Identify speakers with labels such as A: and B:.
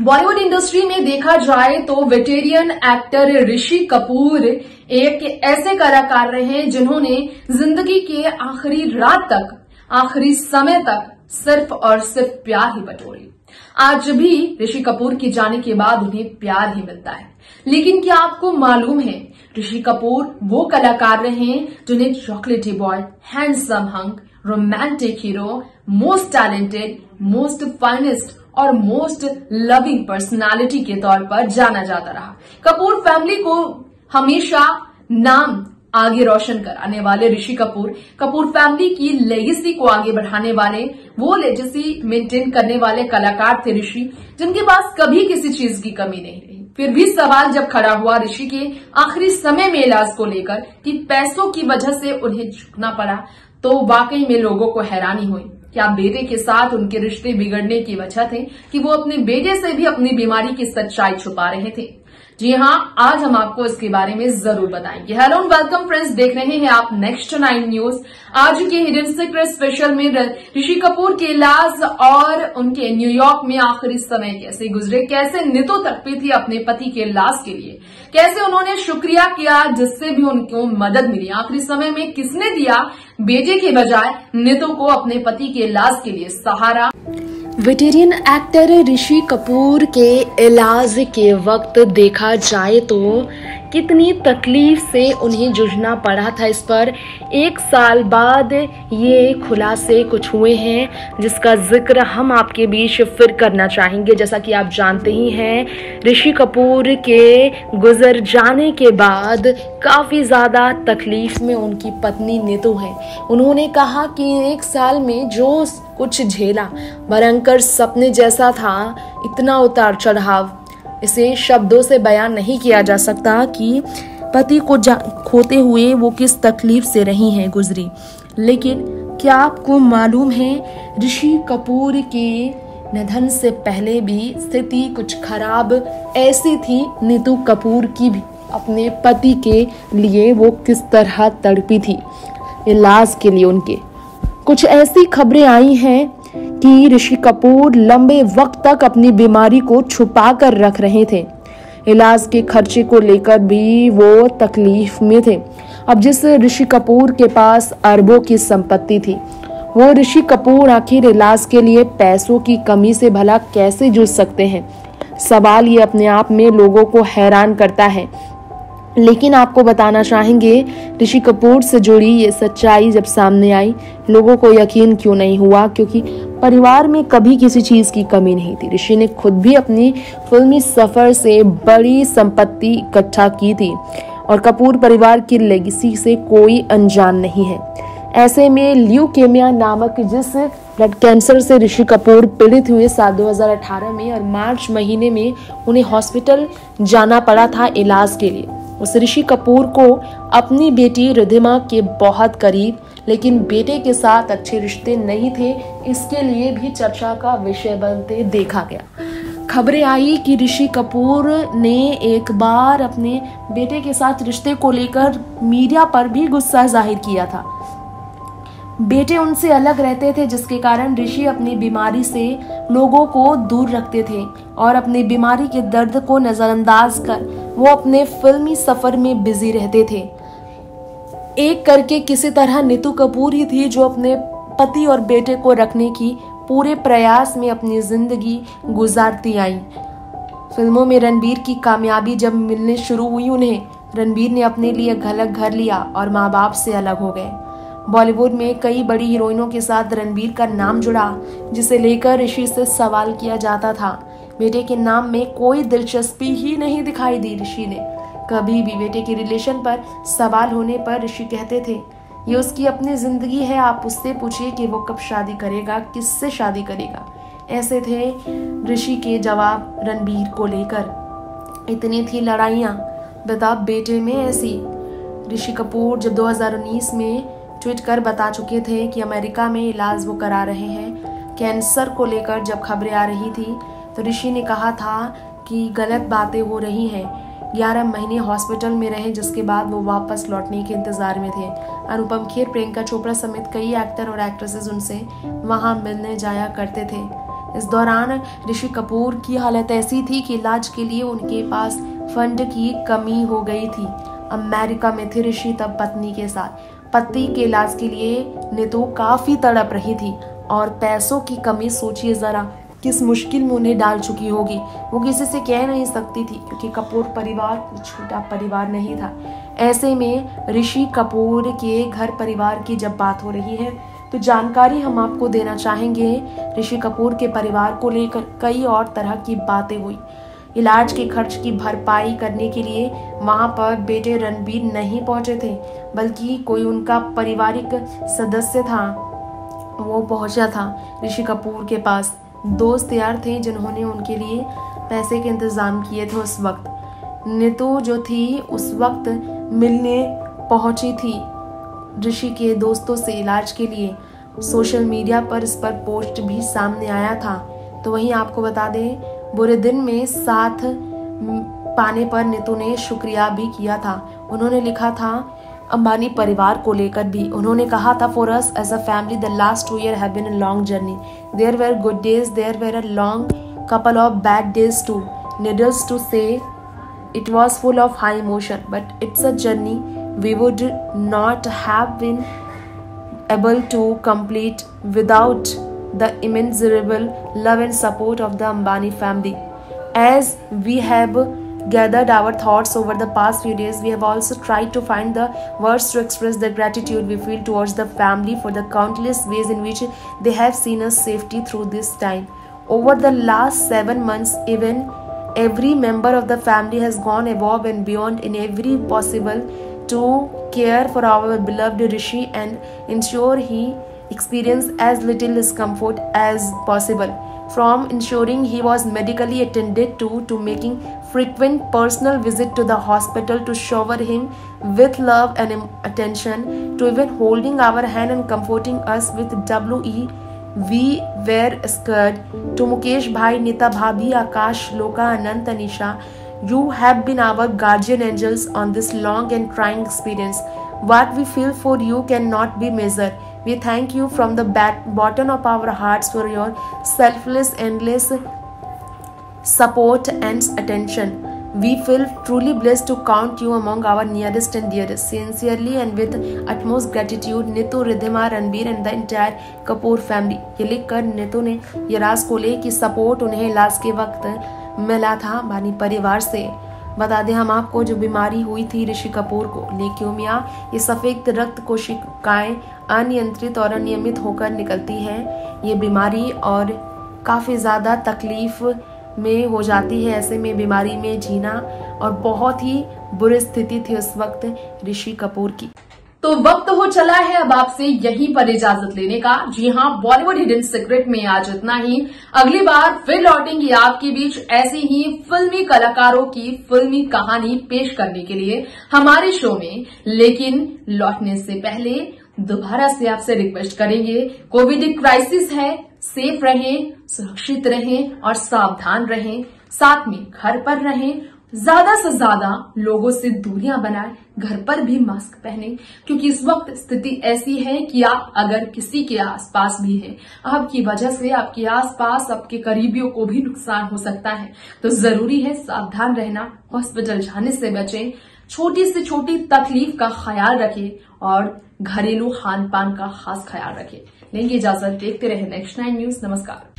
A: Bollywood industry में देखा जाए तो वेटेरियन एक्टर ऋषि कपूर एक ऐसे कलाकार रहे हैं जिन्होंने जिंदगी के आखिरी रात तक, आखिरी समय तक सिर्फ और सिर्फ प्यार ही बटोरी। आज भी ऋषि कपूर के जाने के बाद उन्हें प्यार ही मिलता है। लेकिन क्या आपको मालूम है, ऋषि कपूर वो कलाकार रहे हैं जिन्हें चॉकलेटी boy, handsome hunk, romantic hero, most talented, most finest और मोस्ट लविंग पर्सनालिटी के तौर पर जाना जाता रहा। कपूर फैमिली को हमेशा नाम आगे रोशन कराने वाले ऋषि कपूर फैमिली की लेगेसी को आगे बढ़ाने वाले, वो लेगेसी मेंटेन करने वाले कलाकार थे ऋषि, जिनके पास कभी किसी चीज की कमी नहीं रही। फिर भी सवाल जब खड़ा हुआ ऋषि के आखिरी समय में इलाज को लेकर कि पैसों की वजह से उन्हें झुकना पड़ा, तो वाकई में लोगों को हैरानी हुई। क्या बेटे के साथ उनके रिश्ते बिगड़ने की वजह थे कि वो अपने बेटे से भी अपनी बीमारी की सच्चाई छुपा रहे थे? जी हाँ, आज हम आपको इसके बारे में जरूर बताएंगे। हेलो एंड वेलकम फ्रेंड्स, देख रहे हैं आप नेक्स्ट 9 न्यूज। आज के हिडन सीक्रेट स्पेशल में ऋषि कपूर के इलाज और उनके न्यूयॉर्क में आखिरी समय कैसे गुजरे, कैसे नीतू तड़पी थी अपने पति के इलाज के लिए, कैसे उन्होंने शुक्रिया किया जिससे भी उनको मदद मिली, आखिरी समय में किसने दिया बेटे के बजाय नीतू को अपने पति के इलाज के लिए सहारा।
B: वेटेरियन एक्टर ऋषि कपूर के इलाज के वक्त देखा जाए तो कितनी तकलीफ से उन्हें जूझना पड़ा था, इस पर 1 साल बाद ये खुलासे कुछ हुए हैं जिसका जिक्र हम आपके बीच फिर करना चाहेंगे। जैसा कि आप जानते ही हैं, ऋषि कपूर के गुजर जाने के बाद काफ़ी ज़्यादा तकलीफ में उनकी पत्नी नीतू है। उन्होंने कहा कि 1 साल में जो कुछ झेला भयंकर सपने जैसा था, इतना उतार चढ़ाव, इसे शब्दों से बयान नहीं किया जा सकता कि पति को खोते हुए वो किस तकलीफ से रही हैं, गुजरी। लेकिन क्या आपको मालूम है, ऋषि कपूर के निधन से पहले भी स्थिति कुछ खराब ऐसी थी नीतू कपूर की भी। अपने पति के लिए वो किस तरह तड़पी थी इलाज के लिए। उनके कुछ ऐसी खबरें आई हैं कि ऋषि कपूर लंबे वक्त तक अपनी बीमारी को छुपा कर रख रहे थे। इलाज के खर्चे को लेकर भी वो तकलीफ में थे। अब जिस ऋषि कपूर के पास अरबों की संपत्ति थी, वो ऋषि कपूर आखिर इलाज के लिए पैसों की कमी से भला कैसे जूझ सकते हैं? सवाल ये अपने आप में लोगों को हैरान करता है। लेकिन आपको बताना चाहेंगे, ऋषि कपूर से जुड़ी ये सच्चाई जब सामने आई, लोगों को यकीन क्यों नहीं हुआ? क्योंकि परिवार में कभी किसी चीज की कमी नहीं थी। ऋषि ने खुद भी अपनी फिल्मी सफर से बड़ी संपत्ति इकट्ठा की थी और कपूर परिवार की लेगेसी से कोई अनजान नहीं है। ऐसे में ल्यूकेमिया नामक जिस ब्लड कैंसर से ऋषि कपूर पीड़ित हुए साल 2018 में, और मार्च महीने में उन्हें हॉस्पिटल जाना पड़ा था इलाज के लिए। उस ऋषि कपूर को अपनी बेटी रिद्धिमा के बहुत करीब, लेकिन बेटे के साथ अच्छे रिश्ते नहीं थे, इसके लिए भी चर्चा का विषय बनते देखा गया। खबरें आई कि ऋषि कपूर ने एक बार अपने बेटे के साथ रिश्ते को लेकर मीडिया पर भी गुस्सा जाहिर किया था। बेटे उनसे अलग रहते थे, जिसके कारण ऋषि अपनी बीमारी से लोगों को दूर रखते थे और अपनी बीमारी के दर्द को नजरअंदाज कर वो अपने फिल्मी सफर में बिजी रहते थे। एक करके किसी तरह नीतू कपूर ही थी जो अपने पति और बेटे को रखने की पूरे प्रयास में अपनी जिंदगी गुजारती आई। फिल्मों में रणबीर की कामयाबी जब मिलने शुरू हुई उन्हें, रणबीर ने अपने लिए अलग घर लिया और माँ बाप से अलग हो गए। बॉलीवुड में कई बड़ी हीरोइनों के साथ रणबीर का नाम जुड़ा, जिसे लेकर ऋषि से सवाल किया जाता था। बेटे के नाम में कोई दिलचस्पी ही नहीं दिखाई दी ऋषि ने कभी भी। बेटे के रिलेशन पर सवाल होने पर ऋषि कहते थे, ये उसकी अपनी जिंदगी है, आप उससे पूछिए कि वो कब शादी करेगा, किससे शादी करेगा। ऐसे थे ऋषि के जवाब रणबीर को लेकर। इतनी थी लड़ाइयाँ बता बेटे में ऐसी। ऋषि कपूर जब 2019 में ट्वीट कर बता चुके थे कि अमेरिका में इलाज वो करा रहे हैं। कैंसर को लेकर जब खबरें आ रही थी तो ऋषि ने कहा था कि गलत बातें हो रही हैं। 11 महीने हॉस्पिटल में रहे, जिसके बाद वो वापस लौटने के इंतजार में थे। अनुपम खेर, प्रियंका चोपड़ा समेत कई एक्टर और एक्ट्रेसेस उनसे वहां मिलने जाया करते थे। इस दौरान ऋषि कपूर की हालत ऐसी थी कि इलाज के लिए उनके पास फंड की कमी हो गई थी। अमेरिका में थे ऋषि तब पत्नी के साथ। पति के इलाज के लिए नीतू काफी तड़प रही थी और पैसों की कमी सोचिए जरा किस मुश्किल में उन्हें डाल चुकी होगी। वो किसी से कह नहीं सकती थी क्योंकि कपूर परिवार कोई छोटा परिवार नहीं था। ऐसे में ऋषि कपूर के घर परिवार की जब बात हो रही है तो जानकारी हम आपको देना चाहेंगे। ऋषि कपूर के परिवार को लेकर कई और तरह की बातें हुई। इलाज के खर्च की भरपाई करने के लिए वहां पर बेटे रणबीर नहीं पहुंचे थे, बल्कि कोई उनका पारिवारिक सदस्य था, वो पहुंचा था ऋषि कपूर के पास। दोस्त यार थे जिन्होंने उनके लिए पैसे के इंतजाम किए थे। उस वक्त नीतू जो थी उस वक्त मिलने पहुंची थी ऋषि के दोस्तों से इलाज के लिए। सोशल मीडिया पर इस पर पोस्ट भी सामने आया था। तो वहीं आपको बता दें, बुरे दिन में साथ पाने पर नीतू ने शुक्रिया भी किया था। उन्होंने लिखा था अंबानी परिवार को लेकर भी। उन्होंने कहा था, for us as a family the last 2 years have been a long journey. There were good days, there were a long couple of bad days too. Needless to say it was full of high emotion, but it's a journey we would not have been able to complete without the immeasurable love and support of the Ambani family. As we have gathered our thoughts over the past few days, we have also tried to find the words to express the gratitude we feel towards the family for the countless ways in which they have seen us safety through this time. Over the last 7 months, even every member of the family has gone above and beyond in every possible to care for our beloved Rishi and ensure he experienced as little discomfort as possible. From ensuring he was medically attended to making frequent personal visit to the hospital to shower him with love and attention, to even holding our hand and comforting us with we were scared, to Mukesh Bhai, Nita Bhabhi, Akash, Loka, Anant, Anisha, you have been our guardian angels on this long and trying experience. What we feel for you cannot be measured. We thank you from the bottom of our hearts for your selfless, endless support and attention. We feel truly blessed to count you among our nearest and dearest. Sincerely and with utmost gratitude, Neetu, Ridhima, Ranbir and the entire Kapoor family. ये लिखकर नीतू ने ये राज खोले कि support उन्हें इलाज के वक्त मिला था अंबानी परिवार से। बता दें हम आपको, जो बीमारी हुई थी ऋषि कपूर को, ल्यूकेमिया, ये सफेद रक्त कोशिकाएं अनियंत्रित और अनियमित होकर निकलती है ये बीमारी और काफी ज्यादा तकलीफ में हो जाती है। ऐसे में बीमारी में जीना और बहुत ही बुरी स्थिति थी उस वक्त ऋषि कपूर की।
A: तो वक्त हो चला है अब आपसे यहीं पर इजाजत लेने का। जी हाँ, बॉलीवुड हिडन सीक्रेट में आज इतना ही। अगली बार फिर लौटेंगे आपके बीच ऐसे ही फिल्मी कलाकारों की फिल्मी कहानी पेश करने के लिए हमारे शो में। लेकिन लौटने से पहले दोबारा से आपसे रिक्वेस्ट करेंगे, कोविड क्राइसिस है, सेफ रहें, सुरक्षित रहें और सावधान रहें। साथ में घर पर रहें, ज्यादा से ज्यादा लोगों से दूरियां बनाएं, घर पर भी मास्क पहनें, क्योंकि इस वक्त स्थिति ऐसी है कि आप अगर किसी के आसपास भी हैं, आपकी वजह से आपके आसपास आपके करीबियों को भी नुकसान हो सकता है। तो जरूरी है सावधान रहना, हॉस्पिटल जाने से बचें, छोटी से छोटी तकलीफ का ख्याल रखें और घरेलू खान पान का खास ख्याल रखें। लेंगे इजाजत, देखते रहे नेक्स्ट 9 न्यूज। नमस्कार।